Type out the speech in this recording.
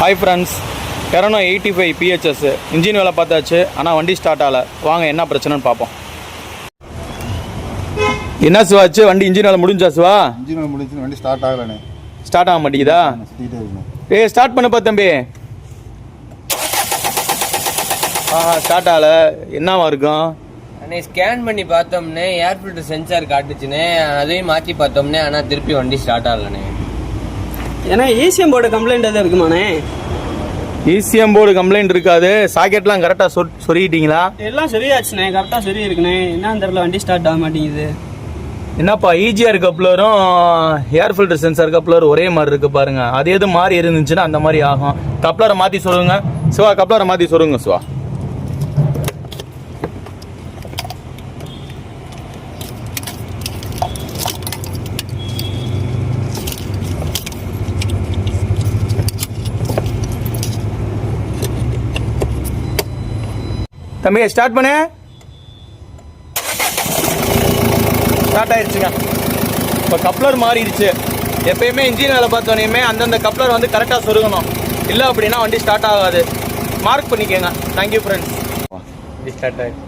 Hi friends, டெரனோ 85 PHS engine வேலை பார்த்தாச்சு. ஆனால் வண்டி ஸ்டார்ட் ஆகலை. வாங்க என்ன பிரச்சனைன்னு பார்ப்போம். என்ன சிவாச்சு, வண்டி இன்ஜின் வேலை முடிஞ்சா சிவா? இன்ஜின் வேலை முடிஞ்சு வண்டி ஸ்டார்ட் ஆகலண்ணே. ஸ்டார்ட் ஆக மாட்டேங்குதா? ஸ்டார்ட் பண்ணப்பா தம்பி. ஸ்டார்ட் ஆகலை. என்னவா இருக்கும்? அண்ணே ஸ்கேன் பண்ணி பார்த்தோம்னே ஏர் ஃபில்டர் சென்சார் காட்டுச்சுண்ணே. அதையும் மாற்றி பார்த்தோம்னே, ஆனால் திருப்பி வண்டி ஸ்டார்ட் ஆகலண்ணே. ஏன்னா ECM போர்டு கம்ப்ளைண்ட் எதாவது இருக்குமாண்ணே? ECM போர்டு கம்ப்ளைண்ட் இருக்காது. சாக்கெட்லாம் கரெக்டாக சொருகிட்டீங்களா? எல்லாம் சரியாச்சுண்ணே, கரெக்டாக சரி இருக்குண்ணே. என்னன்னு தெரியல, வண்டி ஸ்டார்ட் ஆக மாட்டேங்குது. என்னப்பா, EGR கப்ளரும் ஏர் ஃபில்டர் சென்சார் கப்ளர் ஒரே மாதிரி இருக்கு பாருங்க. அது எதுவும் மாறி இருந்துச்சுன்னா அந்த மாதிரி ஆகும். கப்ளரை மாற்றி சொல்லுங்க சிவா. கப்ளரை மாற்றி சொல்லுங்க சிவா. தம்பி ஸ்டார்ட் பண்ணு. ஸ்டார்ட் ஆயிடுச்சுங்க. இப்போ கப்ளர் மாறிடுச்சு. எப்பயுமே இன்ஜின் வேலை பார்த்தோன்னே அந்தந்த கப்ளர் வந்து கரெக்டாக சொருகணும். இல்லை அப்படின்னா வண்டி ஸ்டார்ட் ஆகாது. மார்க் பண்ணிக்கோங்க. Thank you friends. வண்டி ஸ்டார்ட் ஆகிடுச்சு.